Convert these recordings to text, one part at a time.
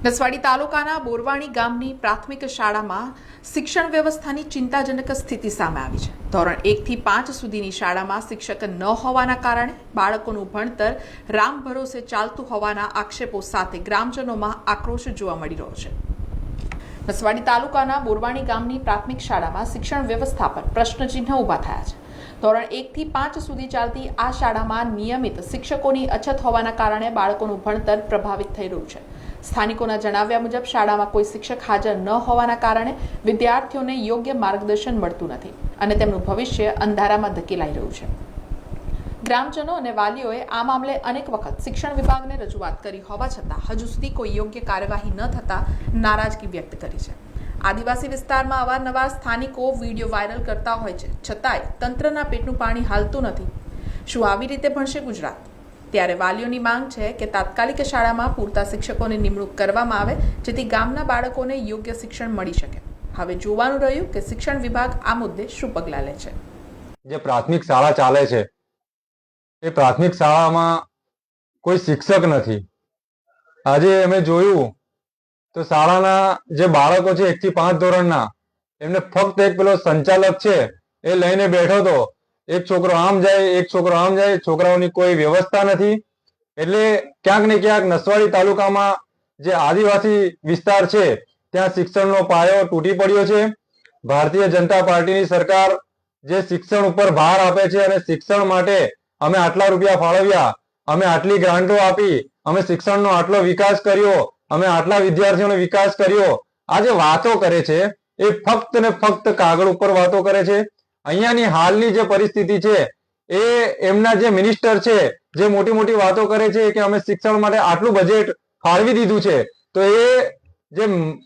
નસવાડી તાલુકાના બોરવાણી ગામની પ્રાથમિક શાળામાં શિક્ષણ વ્યવસ્થાની ચિંતાજનક સ્થિતિ સામે આવી છે। ધોરણ 1 થી 5 સુધીની શાળામાં શિક્ષક ન હોવાના કારણે બાળકોનું ભણતર રામ ભરોસે ચાલતું હોવાના આક્ષેપો સાથે ગ્રામજનોમાં આક્રોશ જોવા મળી રહ્યો છે। નસવાડી તાલુકાના બોરવાણી ગામની પ્રાથમિક શાળામાં શિક્ષણ વ્યવસ્થા પર પ્રશ્નચિહ્ન ઊભા થયા છે। ધોરણ 1 થી 5 સુધી ચાલતી આ શાળામાં નિયમિત શિક્ષકોની અછત હોવાના કારણે બાળકોનું ભણતર પ્રભાવિત થઈ રહ્યું છે। સ્થાનિકોના જણાવ્યા મુજબ શાળામાં કોઈ શિક્ષક હાજર ન હોવાના કારણે વિદ્યાર્થીઓને યોગ્ય માર્ગદર્શન મળતું નથી અને તેમનું ભવિષ્ય અંધારામાં ધકેલાઈ રહ્યું છે। ગ્રામજનો અને વાલીઓએ આ મામલે અનેક વખત શિક્ષણ વિભાગને રજૂઆત કરી હોવા છતાં હજુ સુધી કોઈ યોગ્ય કાર્યવાહી ન થતા નારાજગી વ્યક્ત કરી છે। આદિવાસી વિસ્તારમાં અવારનવાર સ્થાનિકો વિડીયો વાયરલ કરતા હોય છે, છતાંય તંત્રના પેટનું પાણી હાલતું નથી। શું આવી રીતે ભણશે ગુજરાત? ત્યારે વાલીઓની માંગ છે કે તાત્કાલિક શાળામાં પૂરતા શિક્ષકોની નિમણૂક કરવામાં આવે જેથી ગામના બાળકોને યોગ્ય શિક્ષણ મળી શકે। હવે જોવાનું રહ્યું કે શિક્ષણ વિભાગ આ મુદ્દે શું પગલાં લે છે। જે પ્રાથમિક શાળા ચાલે છે એ પ્રાથમિક શાળામાં કોઈ શિક્ષક નથી। આજે અમે જોયું તો શાળાના જે બાળકો છે 1 થી 5 ધોરણના એમને ફક્ત એક પેલો સંચાલક છે એ લઈને બેઠો હતો। એક છોકરો આમ જાય, એક છોકરો આમ જાય, છોકરાઓની કોઈ વ્યવસ્થા નથી। એટલે ક્યાંક ને ક્યાંક નસવાડી તાલુકામાં જે આદિવાસી વિસ્તાર છે ત્યાં શિક્ષણનો પાયો તૂટી પડ્યો છે। ભારતીય જનતા પાર્ટીની સરકાર જે શિક્ષણ ઉપર ભાર આપે છે અને શિક્ષણ માટે અમે આટલા રૂપિયા ફાળવ્યા, અમે આટલી ગ્રાન્ટો આપી, અમે શિક્ષણનો આટલો વિકાસ કર્યો, અમે આટલા વિદ્યાર્થીઓનો વિકાસ કર્યો, આ જે વાતો કરે છે એ ફક્ત ને ફક્ત કાગળ ઉપર વાતો કરે છે। અહીંયાની હાલની જે પરિસ્થિતિ છે એ એમના જે મિનિસ્ટર છે જે મોટી મોટી વાતો કરે છે કે અમે શિક્ષણ માટે આટલું બજેટ ફાળવી દીધું છે, તો એ જે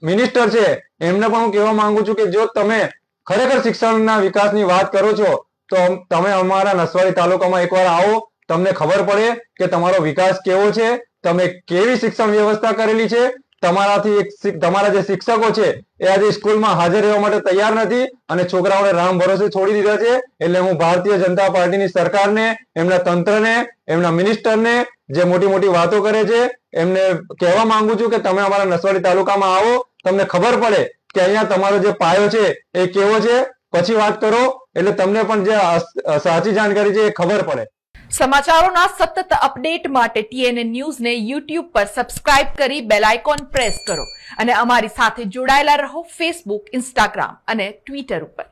મિનિસ્ટર છે એમને પણ હું કહેવા માંગુ છું કે જો તમે ખરેખર શિક્ષણના વિકાસની વાત કરો છો તો તમે અમારા નસવાડી તાલુકામાં એકવાર આવો, તમને ખબર પડે કે તમારો વિકાસ કેવો છે, તમે કેવી શિક્ષણ વ્યવસ્થા કરેલી છે। તમારા જે શિક્ષકો છે એ આજે સ્કૂલમાં હાજર રહેવા માટે તૈયાર નથી અને છોકરાઓને રામ ભરોસે છોડી દીધા છે। એટલે હું ભારતીય જનતા પાર્ટીની સરકારને, એમના તંત્રને, એમના મિનિસ્ટરને જે મોટી મોટી વાતો કરે છે એમને કહેવા માંગુ છું કે તમે અમારા નસવાડી તાલુકામાં આવો, તમને ખબર પડે કે અહીંયા તમારો જે પાયો છે એ કેવો છે, પછી વાત કરો એટલે તમને પણ જે સાચી જાણકારી છે એ ખબર પડે। સમાચારોના સતત અપડેટ માટે TNN ન્યૂઝને YouTube પર સબસ્ક્રાઇબ કરી બેલ આઇકોન પ્રેસ કરો અને અમારી સાથે જોડાયેલા રહો Facebook, Instagram અને Twitter ઉપર।